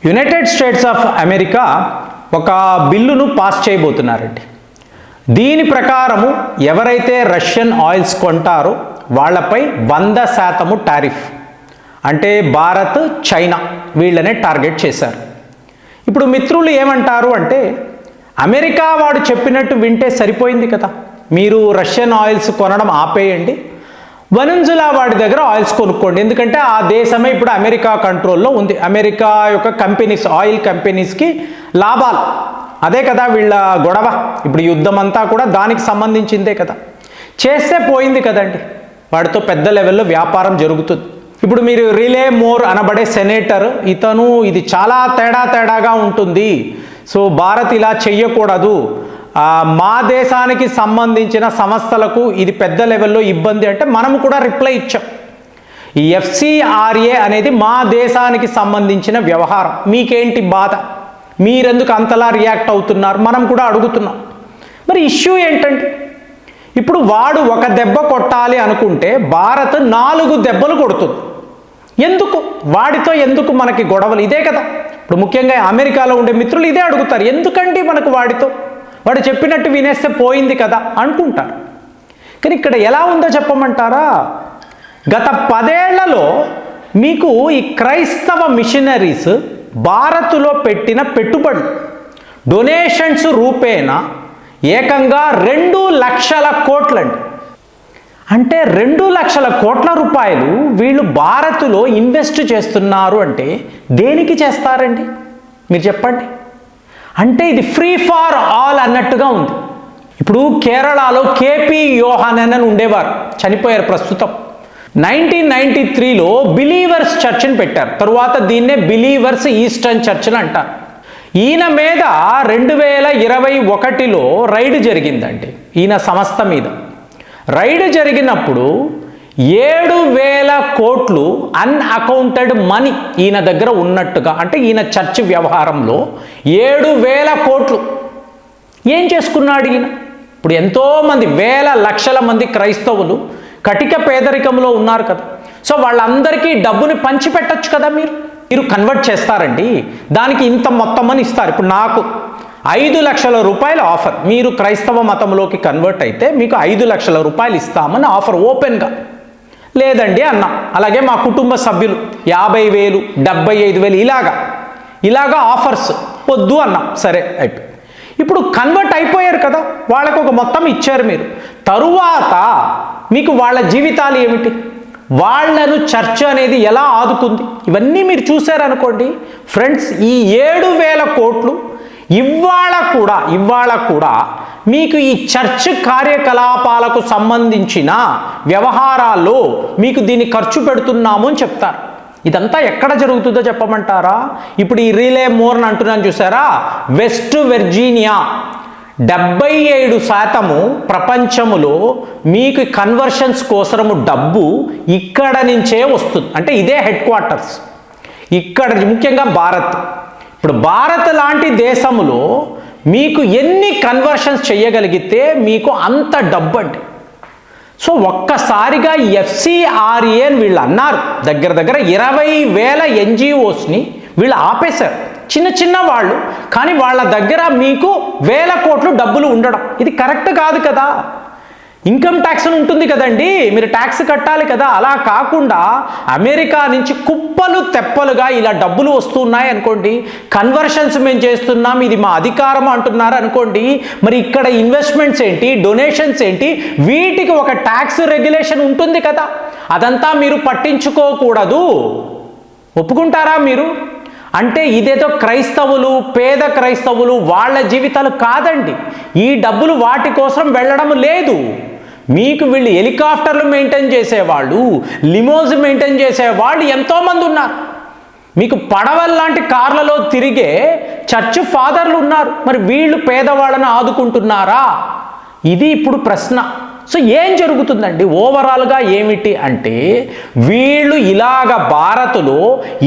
United states of America ఒక బిల్లును pass చేయబోతున్నారండి. దీని ప్రకారము ఎవరైతే రష్యన్ ఆయిల్స్ కొంటారో వాళ్ళపై 100% టారిఫ్, అంటే భారత్, చైనా వీళ్ళనే టార్గెట్ చేశారు. ఇప్పుడు మిత్రులు ఏమంటారు అంటే, అమెరికా వాడు చెప్పినట్టు వింటే సరిపోయింది కదా, మీరు రష్యన్ ఆయిల్స్ కొనడం ఆపేయండి, వెనెజులా వాడి దగ్గర ఆయిల్స్ కొనుక్కోండి, ఎందుకంటే ఆ దేశమే ఇప్పుడు అమెరికా కంట్రోల్లో ఉంది. అమెరికా యొక్క కంపెనీస్, ఆయిల్ కంపెనీస్కి లాభాలు, అదే కదా వీళ్ళ గొడవ. ఇప్పుడు యుద్ధం అంతా కూడా దానికి సంబంధించిందే కదా. చేస్తే పోయింది కదండి, వాడితో పెద్ద లెవెల్లో వ్యాపారం జరుగుతుంది. ఇప్పుడు మీరు రిలే మోర్ అనబడే సెనేటర్, ఇతను ఇది చాలా తేడాగా ఉంటుంది, సో భారత్ ఇలా చెయ్యకూడదు, మా దేశానికి సంబంధించిన సంస్థలకు ఇది పెద్ద లెవెల్లో ఇబ్బంది అంటే మనము కూడా రిప్లై ఇచ్చాం. ఈ FCRA అనేది మా దేశానికి సంబంధించిన వ్యవహారం, మీకేంటి బాధ, మీరెందుకు అంతలా రియాక్ట్ అవుతున్నారు, మనం కూడా అడుగుతున్నాం. మరి ఇష్యూ ఏంటంటే, ఇప్పుడు వాడు ఒక దెబ్బ కొట్టాలి అనుకుంటే భారత్ 4 దెబ్బలు కొడుతుంది. ఎందుకు వాడితో ఎందుకు మనకి గొడవలు? ఇదే కదా ఇప్పుడు ముఖ్యంగా అమెరికాలో ఉండే మిత్రులు ఇదే అడుగుతారు, ఎందుకండి మనకు వాడితో, వాడు చెప్పినట్టు వినేస్తే పోయింది కదా అనుకుంటారు. కానీ ఇక్కడ ఎలా ఉందో చెప్పమంటారా? గత 10 ఏళ్లలో మీకు ఈ క్రైస్తవ మిషనరీస్ భారత్లో పెట్టిన పెట్టుబడులు, డొనేషన్స్ రూపేణా ఏకంగా 2 లక్షల కోట్లండి. అంటే 2 లక్షల కోట్ల రూపాయలు వీళ్ళు భారత్లో ఇన్వెస్ట్ చేస్తున్నారు అంటే దేనికి చేస్తారండి మీరు చెప్పండి? అంటే ఇది ఫ్రీ ఫార్ ఆల్ అన్నట్టుగా ఉంది. ఇప్పుడు కేరళలో KP యోహానన్ అని ఉండేవారు, చనిపోయారు ప్రస్తుతం. 1993లో బిలీవర్స్ చర్చ్ని పెట్టారు, తరువాత దీన్నే బిలీవర్స్ ఈస్టర్న్ చర్చ్ అని అంటారు. ఈయన మీద 2021లో రైడ్ జరిగిందండి, ఈయన సంస్థ మీద రైడ్ జరిగినప్పుడు 7,000 కోట్లు అన్అకౌంటెడ్ మనీ ఈయన దగ్గర ఉన్నట్టుగా, అంటే ఈయన చర్చ్ వ్యవహారంలో 7,000 కోట్లు ఏం చేసుకున్నాడు ఈయన? ఇప్పుడు ఎంతోమంది వేల లక్షల మంది క్రైస్తవులు కటిక పేదరికంలో ఉన్నారు కదా, సో వాళ్ళందరికీ డబ్బుని పంచిపెట్టచ్చు కదా, మీరు కన్వర్ట్ చేస్తారండి, దానికి ఇంత మొత్తం అని ఇస్తారు. ఇప్పుడు నాకు 5 లక్షల రూపాయల ఆఫర్, మీరు క్రైస్తవ మతంలోకి కన్వర్ట్ అయితే మీకు 5 లక్షల రూపాయలు ఇస్తామని ఆఫర్ ఓపెన్గా. లేదండి అన్నాం, అలాగే మా కుటుంబ సభ్యులు 50,000, 75,000 ఇలాగా ఆఫర్స్ వద్దు అన్నాం, సరే అయిపోయి. ఇప్పుడు కన్వర్ట్ అయిపోయారు కదా, వాళ్ళకు ఒక మొత్తం ఇచ్చారు మీరు, తరువాత మీకు వాళ్ళ జీవితాలు ఏమిటి, వాళ్ళను చర్చ్ అనేది ఎలా ఆదుకుంది, ఇవన్నీ మీరు చూశారనుకోండి ఫ్రెండ్స్. ఈ 7,000 కోట్లు ఇవాళ కూడా మీకు ఈ చర్చ్ కార్యకలాపాలకు సంబంధించిన వ్యవహారాల్లో మీకు దీన్ని ఖర్చు పెడుతున్నాము అని చెప్తారు. ఇదంతా ఎక్కడ జరుగుతుందో చెప్పమంటారా? ఇప్పుడు ఈ రిలే మోర్ని అంటున్నాను చూసారా, వెస్ట్ వర్జీనియా 77% ప్రపంచములో మీకు కన్వర్షన్స్ కోసము డబ్బు ఇక్కడ నుంచే వస్తుంది, అంటే ఇదే హెడ్ క్వార్టర్స్ ఇక్కడ, ముఖ్యంగా భారత్. ఇప్పుడు భారత్ లాంటి దేశములో మీకు ఎన్ని కన్వర్షన్స్ చేయగలిగితే మీకు అంత డబ్బు అండి. సో ఒక్కసారిగా FCRA అని వీళ్ళు అన్నారు, దగ్గర 20,000 NGOస్ని వీళ్ళు ఆపేశారు, చిన్న వాళ్ళు, కానీ వాళ్ళ దగ్గర మీకు 1,000 కోట్లు డబ్బులు ఉండడం ఇది కరెక్ట్ కాదు కదా. ఇన్కమ్ ట్యాక్స్ ఉంటుంది కదండి, మీరు ట్యాక్స్ కట్టాలి కదా. అలా కాకుండా అమెరికా నుంచి కుప్పలు తెప్పలుగా ఇలా డబ్బులు వస్తున్నాయి అనుకోండి, కన్వర్షన్స్ మేము చేస్తున్నాం, ఇది మా అధికారం అంటున్నారు అనుకోండి, మరి ఇక్కడ ఇన్వెస్ట్మెంట్స్ ఏంటి, డొనేషన్స్ ఏంటి, వీటికి ఒక ట్యాక్స్ రెగ్యులేషన్ ఉంటుంది కదా, అదంతా మీరు పట్టించుకోకూడదు. ఒప్పుకుంటారా మీరు? అంటే ఇదేదో క్రైస్తవులు, పేద క్రైస్తవులు వాళ్ళ జీవితాలు కాదండి, ఈ డబ్బులు వాటి కోసం వెళ్ళడం లేదు. మీకు వీళ్ళు హెలికాప్టర్లు మెయింటైన్ చేసేవాళ్ళు, లిమోజ్ మెయింటైన్ చేసేవాళ్ళు ఎంతోమంది ఉన్నారు, మీకు పడవల్లాంటి కార్లలో తిరిగే చర్చ్ ఫాదర్లు ఉన్నారు, మరి వీళ్ళు పేదవాళ్ళని ఆదుకుంటున్నారా? ఇది ఇప్పుడు ప్రశ్న. సో ఏం జరుగుతుందండి ఓవరాల్గా ఏమిటి అంటే, వీళ్ళు ఇలాగ భారత్లో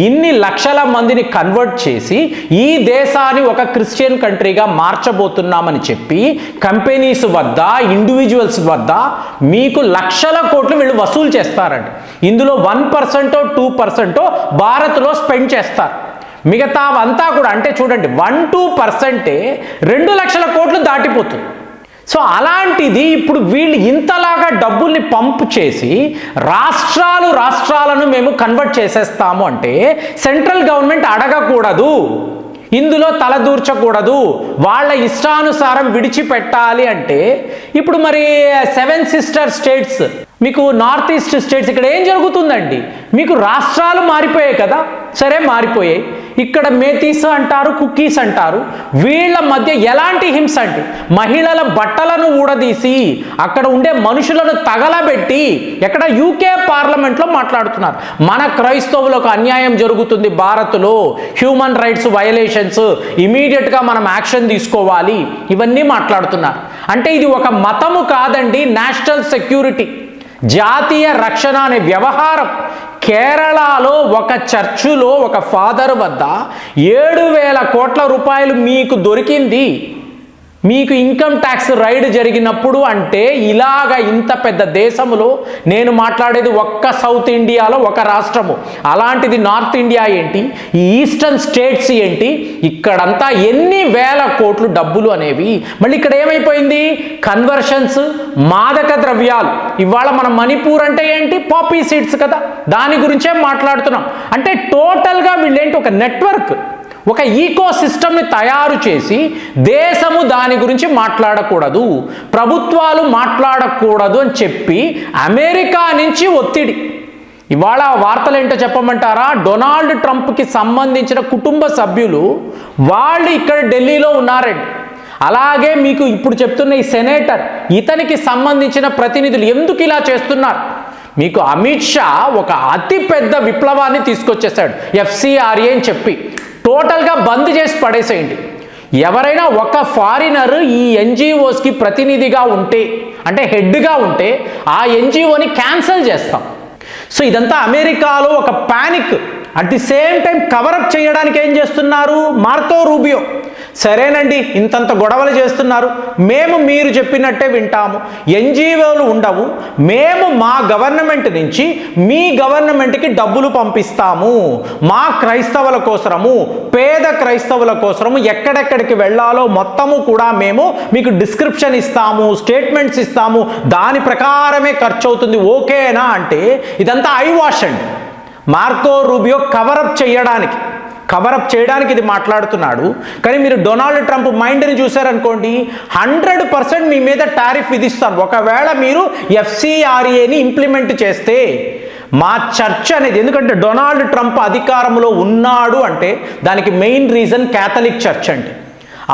ఇన్ని లక్షల మందిని కన్వర్ట్ చేసి ఈ దేశాన్ని ఒక క్రిస్టియన్ కంట్రీగా మార్చబోతున్నామని చెప్పి కంపెనీస్ వద్ద, ఇండివిజువల్స్ వద్ద మీకు లక్షల కోట్లు వీళ్ళు వసూలు చేస్తారండి. ఇందులో 1% 2% భారత్లో స్పెండ్ చేస్తారు. మిగతావంతా కూడా అంటే చూడండి 1-2% 2 లక్షల కోట్లు దాటిపోతుంది. సో అలాంటిది ఇప్పుడు వీళ్ళు ఇంతలాగా డబ్బుల్ని పంపు చేసి రాష్ట్రాలను మేము కన్వర్ట్ చేసేస్తాము అంటే సెంట్రల్ గవర్నమెంట్ అడగకూడదు, ఇందులో తలదూర్చకూడదు, వాళ్ళ ఇష్టానుసారం విడిచిపెట్టాలి అంటే ఇప్పుడు మరి 7 సిస్టర్ స్టేట్స్, మీకు నార్త్ ఈస్ట్ స్టేట్స్ ఇక్కడ ఏం జరుగుతుందండి? మీకు రాష్ట్రాలు మారిపోయాయి కదా, సరే మారిపోయాయి, ఇక్కడ మేతీస్ అంటారు, కుక్కీస్ అంటారు, వీళ్ళ మధ్య ఎలాంటి హింస అంటే మహిళల బట్టలను ఊడదీసి అక్కడ ఉండే మనుషులను తగలబెట్టి ఎక్కడ యూకే పార్లమెంట్లో మాట్లాడుతున్నారు, మన క్రైస్తవులకు అన్యాయం జరుగుతుంది భారత్లో, హ్యూమన్ రైట్స్ వయలేషన్స్, ఇమీడియట్గా మనం యాక్షన్ తీసుకోవాలి, ఇవన్నీ మాట్లాడుతున్నారు. అంటే ఇది ఒక మతము కాదండి, నేషనల్ సెక్యూరిటీ, జాతీయ రక్షణ అనే వ్యవహారం. కేరళలో ఒక చర్చులో ఒక ఫాదర్ వద్ద 7,000 కోట్ల రూపాయలు మీకు దొరికింది, మీకు ఇన్కమ్ ట్యాక్స్ రైడ్ జరిగినప్పుడు. అంటే ఇలాగ ఇంత పెద్ద దేశంలో నేను మాట్లాడేది ఒక్క సౌత్ ఇండియాలో ఒక రాష్ట్రము, అలాంటిది నార్త్ ఇండియా ఏంటి, ఈ ఈస్టర్న్ స్టేట్స్ ఏంటి, ఇక్కడంతా ఎన్ని వేల కోట్లు డబ్బులు అనేవి. మళ్ళీ ఇక్కడ ఏమైపోయింది? కన్వర్షన్స్, మాదక ద్రవ్యాలు. ఇవాళ మన మణిపూర్ అంటే ఏంటి? పాపీ సీడ్స్ కదా, దాని గురించే మాట్లాడుతున్నాం. అంటే టోటల్గా వీళ్ళేంటి, ఒక నెట్వర్క్, ఒక ఈకో సిస్టమ్ని తయారు చేసి దేశము దాని గురించి మాట్లాడకూడదు, ప్రభుత్వాలు మాట్లాడకూడదు అని చెప్పి అమెరికా నుంచి ఒత్తిడి. ఇవాళ వార్తలు ఏంటో చెప్పమంటారా? డొనాల్డ్ ట్రంప్కి సంబంధించిన కుటుంబ సభ్యులు వాళ్ళు ఇక్కడ ఢిల్లీలో ఉన్నారండి. అలాగే మీకు ఇప్పుడు చెప్తున్న ఈ సెనేటర్, ఇతనికి సంబంధించిన ప్రతినిధులు ఎందుకు ఇలా చేస్తున్నారు? మీకు అమిత్ షా ఒక అతి పెద్ద విప్లవాన్ని తీసుకొచ్చేసాడు, FCRA అని చెప్పి టోటల్గా బంద్ చేసి పడేసేయండి. ఎవరైనా ఒక ఫారినర్ ఈ NGOస్కి ప్రతినిధిగా ఉంటే, అంటే హెడ్గా ఉంటే, ఆ NGOని క్యాన్సిల్ చేస్తాం. సో ఇదంతా అమెరికాలో ఒక panic. At the same time cover up చేయడానికి ఏం చేస్తున్నారు? మార్కో రూబియో, సరేనండి ఇంతంత గొడవలు చేస్తున్నారు, మేము మీరు చెప్పినట్టే వింటాము, NGOలు ఉండవు, మేము మా గవర్నమెంట్ నుంచి మీ గవర్నమెంట్కి డబ్బులు పంపిస్తాము, మా క్రైస్తవుల కోసము, పేద క్రైస్తవుల కోసము ఎక్కడెక్కడికి వెళ్ళాలో మొత్తము కూడా మేము మీకు డిస్క్రిప్షన్ ఇస్తాము, స్టేట్మెంట్స్ ఇస్తాము, దాని ప్రకారమే ఖర్చు అవుతుంది, ఓకేనా అంటే ఇదంతా ఐ వాష్ అండి. మార్కో రూబియో కవరప్ చేయడానికి ఇది మాట్లాడుతున్నాడు. కానీ మీరు డొనాల్డ్ ట్రంప్ మైండ్ని చూశారనుకోండి, 100% మీ మీద టారిఫ్ విధిస్తాను ఒకవేళ మీరు FCRAని ఇంప్లిమెంట్ చేస్తే. మా చర్చ్ అనేది, ఎందుకంటే డొనాల్డ్ ట్రంప్ అధికారంలో ఉన్నాడు అంటే దానికి మెయిన్ రీజన్ క్యాథలిక్ చర్చ్ అండి,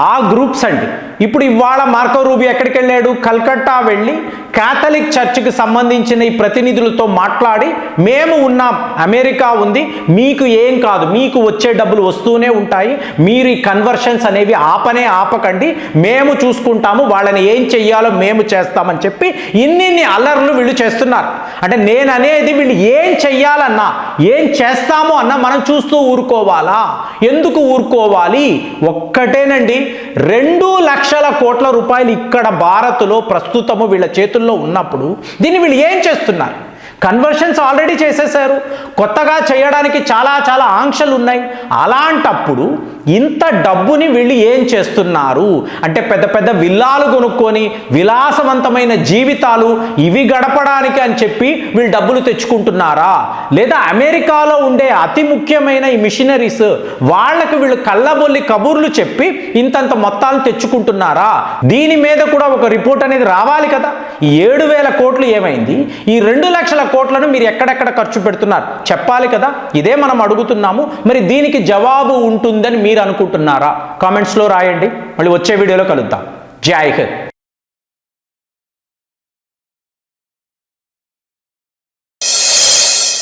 ఆ గ్రూప్స్ అండి. ఇప్పుడు ఇవాళ మార్కో రూబియో ఎక్కడికి వెళ్ళాడు? కల్కట్టా వెళ్ళి క్యాథలిక్ చర్చ్కి సంబంధించిన ఈ ప్రతినిధులతో మాట్లాడి, మేము ఉన్నాం, అమెరికా ఉంది, మీకు ఏం కాదు, మీకు వచ్చే డబ్బులు వస్తూనే ఉంటాయి, మీరు ఈ కన్వర్షన్స్ అనేవి ఆపకండి, మేము చూసుకుంటాము, వాళ్ళని ఏం చెయ్యాలో మేము చేస్తామని చెప్పి ఇన్ని అల్లర్లు వీళ్ళు చేస్తున్నారు. అంటే నేను అనేది వీళ్ళు ఏం చెయ్యాలన్నా, ఏం చేస్తామో అన్నా మనం చూస్తూ ఊరుకోవాలా? ఎందుకు ఊరుకోవాలి? ఒక్కటేనండి, 2 లక్షల కోట్ల రూపాయలు ఇక్కడ భారత్లో ప్రస్తుతము వీళ్ళ చేతుల్లో ఉన్నప్పుడు దీన్ని వీళ్ళు ఏం చేస్తున్నారు? కన్వర్షన్స్ ఆల్రెడీ చేసేసారు, కొత్తగా చేయడానికి చాలా ఆంక్షలు ఉన్నాయి. అలాంటప్పుడు ఇంత డబ్బుని వీళ్ళు ఏం చేస్తున్నారు అంటే పెద్ద పెద్ద విల్లాలు కొనుక్కొని విలాసవంతమైన జీవితాలు ఇవి గడపడానికి అని చెప్పి వీళ్ళు డబ్బులు తెచ్చుకుంటున్నారా? లేదా అమెరికాలో ఉండే అతి ముఖ్యమైన ఈ మిషనరీస్ వాళ్ళకి వీళ్ళు కళ్ళబొల్లి కబుర్లు చెప్పి ఇంతంత మొత్తాలు తెచ్చుకుంటున్నారా? దీని మీద కూడా ఒక రిపోర్ట్ అనేది రావాలి కదా. ఈ 7,000 కోట్లు ఏమైంది? ఈ 2 లక్షల కోట్లను మీరు ఎక్కడెక్కడ ఖర్చు పెడుతున్నారు చెప్పాలి కదా. ఇదే మనం అడుగుతున్నాము. మరి దీనికి జవాబు ఉంటుందని మీరు అనుకుంటున్నారా? కామెంట్స్లో రాయండి. మళ్ళీ వచ్చే వీడియోలో కలుద్దాం. జై హింద్.